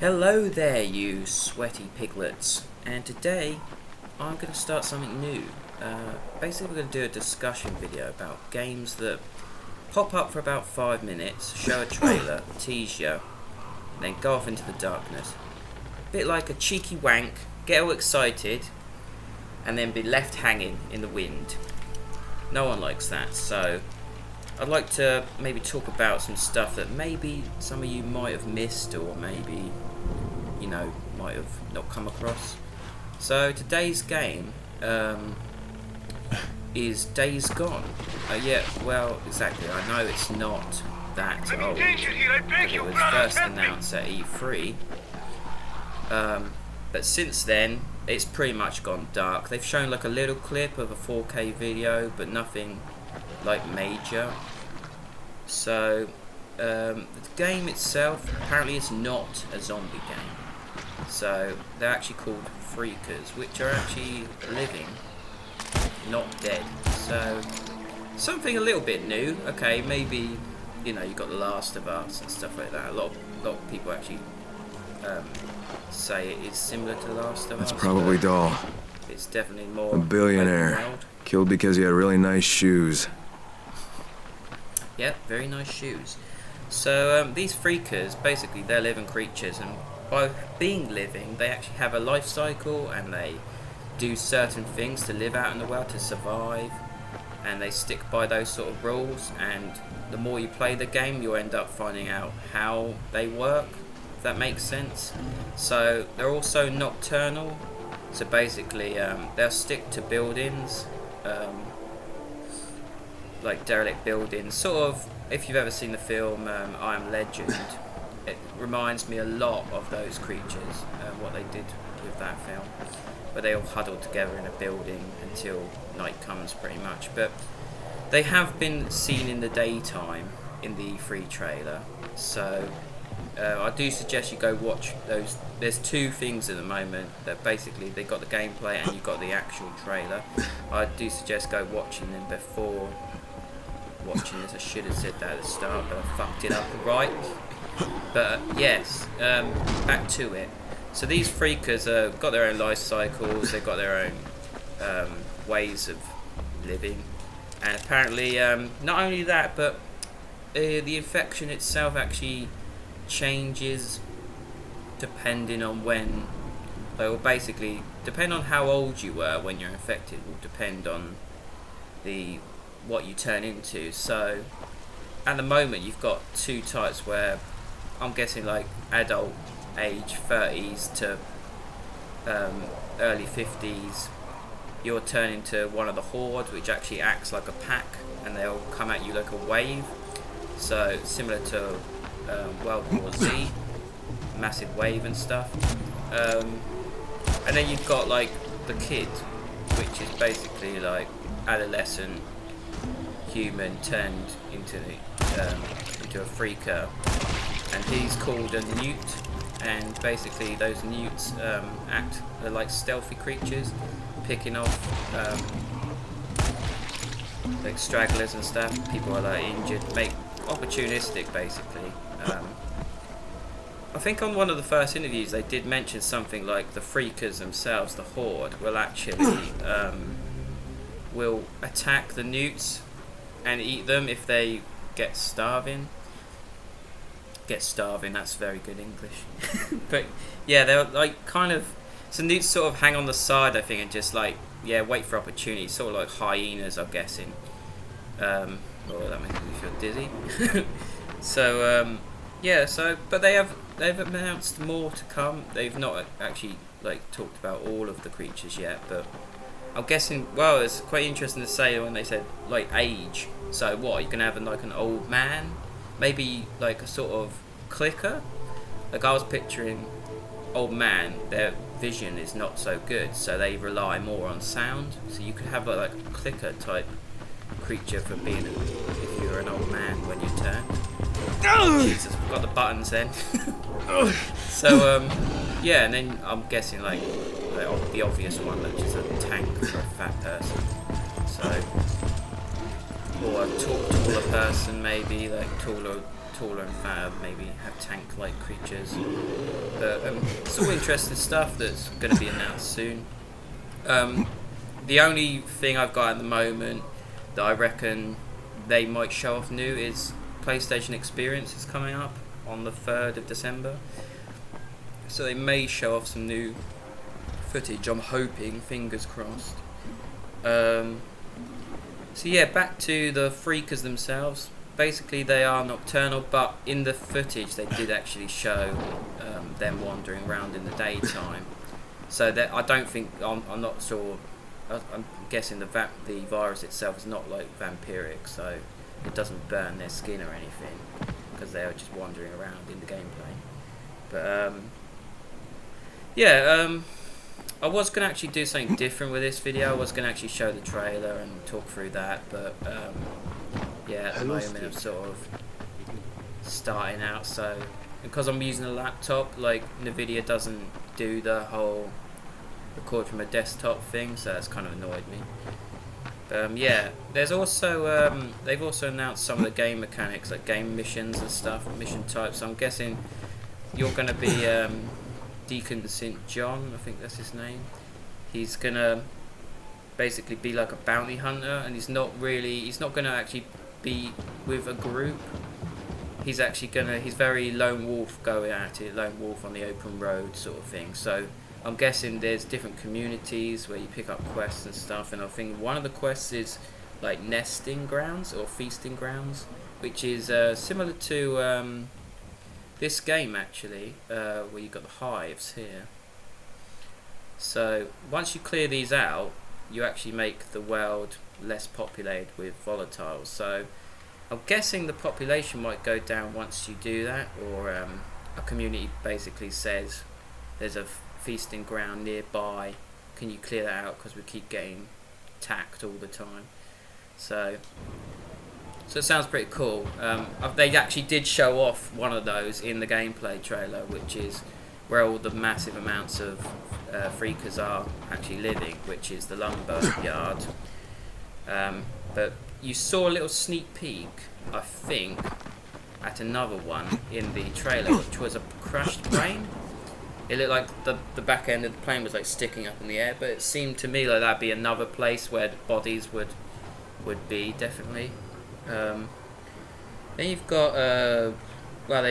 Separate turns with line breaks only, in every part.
Hello there, you sweaty piglets, and today I'm going to start something new. Basically, we're going to do a discussion video about games that pop up for about 5 minutes, show a trailer, tease you, and then go off into the darkness. A bit like a cheeky wank, get all excited, and then be left hanging in the wind. No one likes that, so I'd like to maybe talk about some stuff that maybe some of you might have missed, or maybe might have not come across. So today's game is Days Gone. Yeah, well, exactly. I know it's not that old. It was first announced at E3. But since then, it's pretty much gone dark. They've shown like a little clip of a 4K video, but nothing like major. So the game itself apparently is not a zombie game. So they're actually called freakers, which are actually living, not dead. So something a little bit new. Okay, maybe you got The Last of Us and stuff like that. A lot of people actually say it is similar to The Last of Us.
That's probably Dahl.
It's definitely more
a billionaire. Killed because he had really nice shoes.
Yep, very nice shoes. So these freakers, basically, they're living creatures, and by being living, they actually have a life cycle, and they do certain things to live out in the world, to survive, and they stick by those sort of rules. And the more you play the game, you'll end up finding out how they work, if that makes sense. So they're also nocturnal, so basically they'll stick to buildings, like derelict buildings, sort of. If you've ever seen the film I Am Legend, it reminds me a lot of those creatures, what they did with that film, where they all huddle together in a building until night comes, pretty much. But they have been seen in the daytime in the free trailer, so I do suggest you go watch those. There's two things at the moment that basically they got the gameplay and you got the actual trailer. I do suggest go watching them before watching this. I should have said that at the start, but I fucked it up right. But yes, back to it. So these freakers have got their own life cycles, they've got their own ways of living, and apparently not only that, but the infection itself actually changes depending on when. They will basically depend on how old you were when you're infected. Will depend on what you turn into. So at the moment you've got two types, where I'm guessing like adult age 30s to early 50s, you're turning to one of the horde, which actually acts like a pack, and they'll come at you like a wave. So similar to World War Z, massive wave and stuff. And then you've got like the kid, which is basically like adolescent human turned into a freaker, and he's called a newt. And basically those newts they're like stealthy creatures, picking off like stragglers and stuff. People are like injured, opportunistic basically. I think on one of the first interviews they did mention something like the freakers themselves, the horde, will actually will attack the newts and eat them if they get starving. That's very good English. But yeah, they're like kind of, so newts sort of hang on the side, I think, and just like, yeah, wait for opportunity, sort of like hyenas, I'm guessing. That makes me feel dizzy. So yeah, but they've announced more to come. They've not actually like talked about all of the creatures yet, but I'm guessing, well, it's quite interesting to say when they said like age. So what, you can have like an old man, maybe like a sort of clicker. Like I was picturing old man, their vision is not so good, so they rely more on sound. So you could have like a clicker type creature for being if you're an old man when you turn. Oh, Jesus, we've got the buttons then. So yeah, and then I'm guessing like the obvious one, which is a tank for a fat person. So, or a taller person, maybe like taller taller and fatter, maybe have tank-like creatures. But it's all interesting stuff that's going to be announced soon. The only thing I've got at the moment that I reckon they might show off new is PlayStation Experience is coming up on the 3rd of December. So they may show off some new footage, I'm hoping, fingers crossed. So yeah, back to the freakers themselves. Basically they are nocturnal, but in the footage they did actually show them wandering around in the daytime. So that I don't think, I'm not sure, I'm guessing the virus itself is not like vampiric, so it doesn't burn their skin or anything, because they are just wandering around in the gameplay. But yeah, I was going to actually do something different with this video. I was going to actually show the trailer and talk through that, but yeah, at the moment I'm sort of starting out, so because I'm using a laptop, like Nvidia doesn't do the whole record from a desktop thing, so that's kind of annoyed me. Yeah, there's also they've also announced some of the game mechanics, like game missions and stuff, mission types. So I'm guessing you're going to be Deacon St. John, I think that's his name. He's gonna basically be like a bounty hunter, and he's not gonna actually be with a group. He's very lone wolf, going at it, lone wolf on the open road sort of thing. So I'm guessing there's different communities where you pick up quests and stuff, and I think one of the quests is like nesting grounds or feasting grounds, which is similar to this game actually, where you've got the hives here. So once you clear these out, you actually make the world less populated with volatiles. So I'm guessing the population might go down once you do that, or a community basically says there's a feasting ground nearby, can you clear that out because we keep getting attacked all the time. So it sounds pretty cool. They actually did show off one of those in the gameplay trailer, which is where all the massive amounts of freakers are actually living, which is the lumber yard. But you saw a little sneak peek, I think, at another one in the trailer, which was a crushed plane. It looked like the back end of the plane was like sticking up in the air, but it seemed to me like that'd be another place where the bodies would be, definitely. Then you've got well,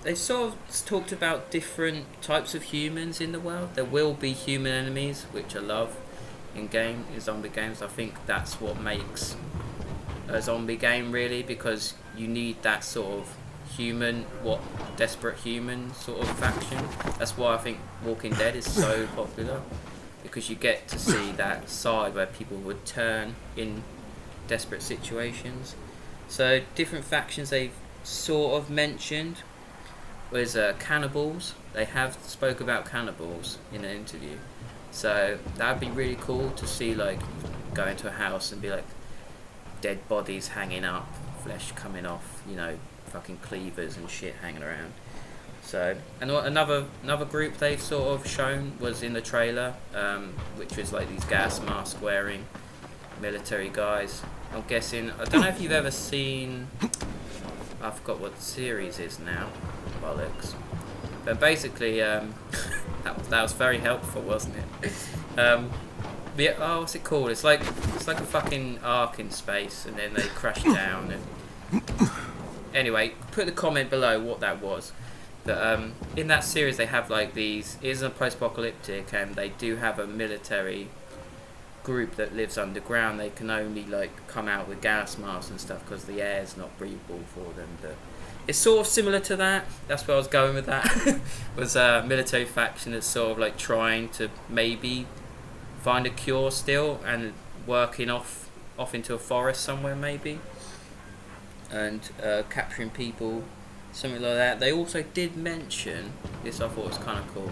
they've sort of talked about different types of humans in the world. There will be human enemies, which I love in zombie games. I think that's what makes a zombie game, really, because you need that sort of desperate human sort of faction. That's why I think Walking Dead is so popular, because you get to see that side where people would turn in desperate situations. So different factions they've sort of mentioned was cannibals. They have spoke about cannibals in an interview, so that'd be really cool to see, like go into a house and be like dead bodies hanging up, flesh coming off, you know, fucking cleavers and shit hanging around. So, and another group they've sort of shown was in the trailer, which was like these gas mask wearing military guys. I'm guessing, I don't know if you've ever seen, I forgot what the series is now, bollocks. But basically, that was very helpful, wasn't it? Yeah, oh, what's it called? It's like a fucking ark in space, and then they crash down. And anyway, put the comment below what that was. But in that series, they have like these. It is a post-apocalyptic, and they do have a military group that lives underground. They can only like come out with gas masks and stuff because the air's not breathable for them. But it's sort of similar to that. That's where I was going with that. Was a military faction that's sort of like trying to maybe find a cure still, and working off into a forest somewhere maybe, and capturing people, something like that. They also did mention this. I thought was kind of cool,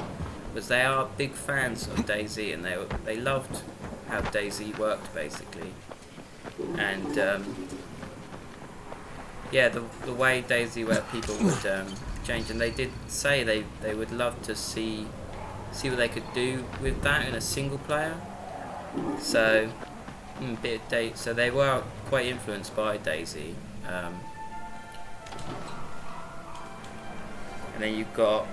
was they are big fans of DayZ, and they loved how DayZ worked basically, and yeah, the way DayZ worked, people would change, and they did say they would love to see what they could do with that in a single player. So so they were quite influenced by DayZ. And then you've got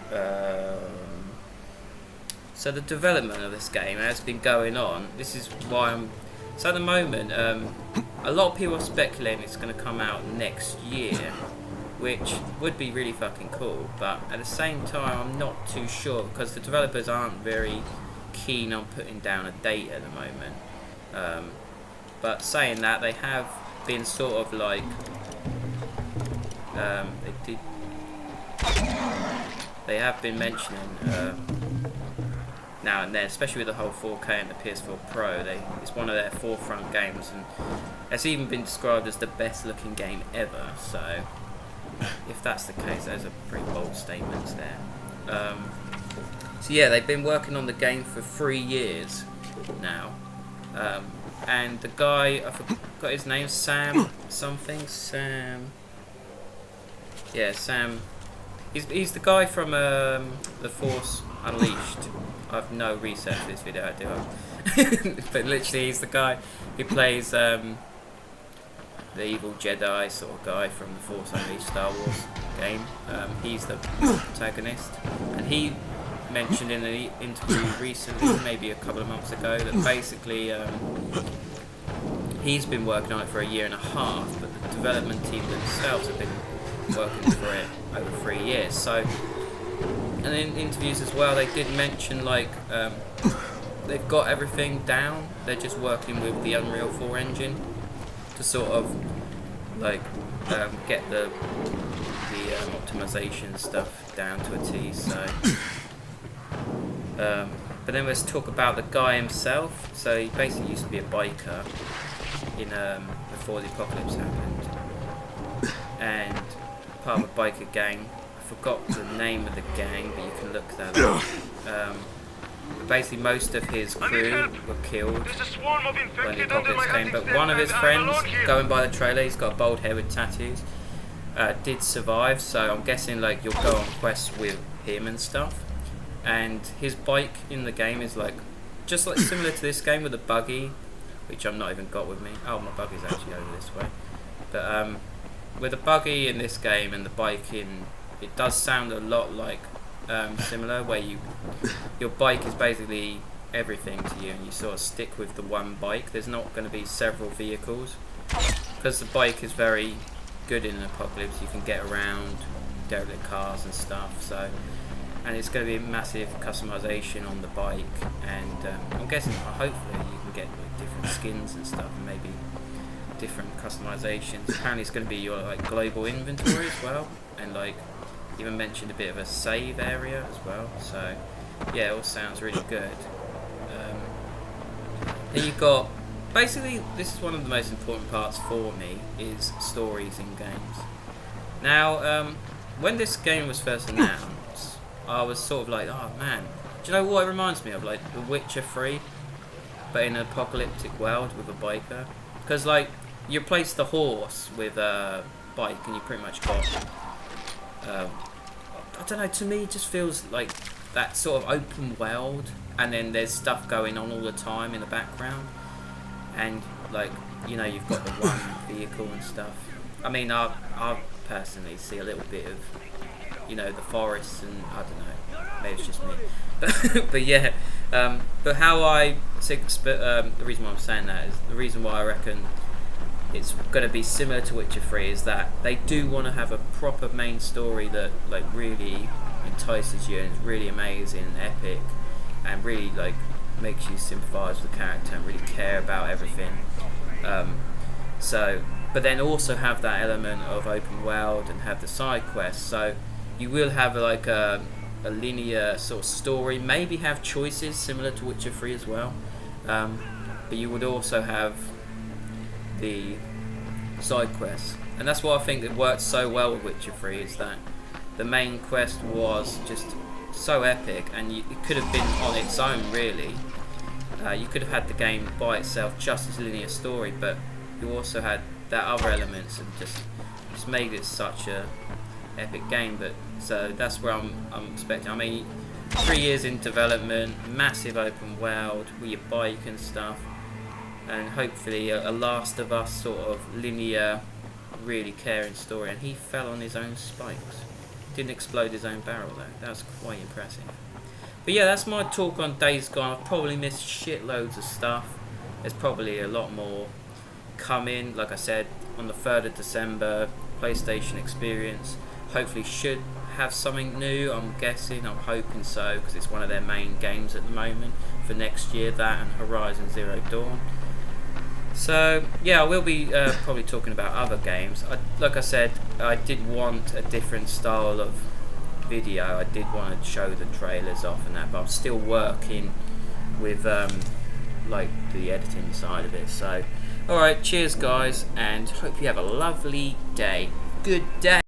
so the development of this game has been going on. This is why I'm so at the moment a lot of people are speculating it's going to come out next year, which would be really fucking cool, but at the same time I'm not too sure because the developers aren't very keen on putting down a date at the moment. But saying that, they have been sort of like they have been mentioning now and then, especially with the whole 4K and the PS4 Pro, it's one of their forefront games, and it's even been described as the best looking game ever. So if that's the case, those are pretty bold statements there. So yeah, they've been working on the game for 3 years now, and the guy, I forgot his name, Sam. He's the guy from The Force Unleashed. I've no research for this video, do I? But literally, he's the guy who plays the evil Jedi sort of guy from The Force Unleashed Star Wars game. He's the protagonist, and he mentioned in an interview recently, maybe a couple of months ago, that basically he's been working on it for 1.5 years, but the development team themselves have been working for it over 3 years. So, and in interviews as well, they did mention like they've got everything down. They're just working with the Unreal 4 engine to sort of like get the optimization stuff down to a T. So, but then let's talk about the guy himself. So he basically used to be a biker in before the apocalypse happened, and part of a biker gang. I forgot the name of the gang, but you can look that up. But basically, most of his crew were killed when the apocalypse came. But one of his friends, going by the trailer, he's got a bald head with tattoos, did survive. So I'm guessing like you'll go on quests with him and stuff. And his bike in the game is like just like similar to this game with a buggy, which I've not even got with me. Oh, my buggy's actually over this way. But with a buggy in this game and the bike in, it does sound a lot like similar, where your bike is basically everything to you, and you sort of stick with the one bike. There's not going to be several vehicles because the bike is very good in an apocalypse. You can get around derelict cars and stuff. So. And it's going to be a massive customization on the bike, and I'm guessing hopefully you can get like, different skins and stuff, and maybe different customizations. Apparently it's going to be your like global inventory as well, and like even mentioned a bit of a save area as well. So yeah, it all sounds really good. Then you've got basically, this is one of the most important parts for me, is stories in games. Now when this game was first announced, I was sort of like, oh man, do you know what it reminds me of? Like The Witcher 3, but in an apocalyptic world with a biker. Because like, you replace the horse with a bike and you pretty much got, I don't know, to me it just feels like that sort of open world, and then there's stuff going on all the time in the background. And like, you know, you've got the one vehicle and stuff. I mean, I personally see a little bit of, you know, the forests, and I don't know, maybe it's just me, but yeah, but how I the reason why I'm saying that is the reason why I reckon it's going to be similar to Witcher 3 is that they do want to have a proper main story that like really entices you and is really amazing and epic, and really like makes you sympathise with the character and really care about everything. So, but then also have that element of open world and have the side quests. So you will have like a linear sort of story, maybe have choices similar to Witcher 3 as well, but you would also have the side quests, and that's what I think that worked so well with Witcher 3, is that the main quest was just so epic, and it could have been on its own really. You could have had the game by itself just as a linear story, but you also had that other elements and just made it such a epic game. But so that's where I'm expecting. I mean, 3 years in development, massive open world with your bike and stuff, and hopefully a Last of Us sort of linear, really caring story. And he fell on his own spikes. Didn't explode his own barrel though. That was quite impressive. But yeah, that's my talk on Days Gone. I've probably missed shitloads of stuff. There's probably a lot more coming. Like I said, on the 3rd of December, PlayStation Experience hopefully should have something new. I'm guessing, I'm hoping so, because it's one of their main games at the moment for next year. That and Horizon Zero Dawn. So yeah, I will be probably talking about other games. Like I said, I did want a different style of video. I did want to show the trailers off and that, but I'm still working with like the editing side of it. So alright, cheers guys, and hope you have a lovely day. Good day.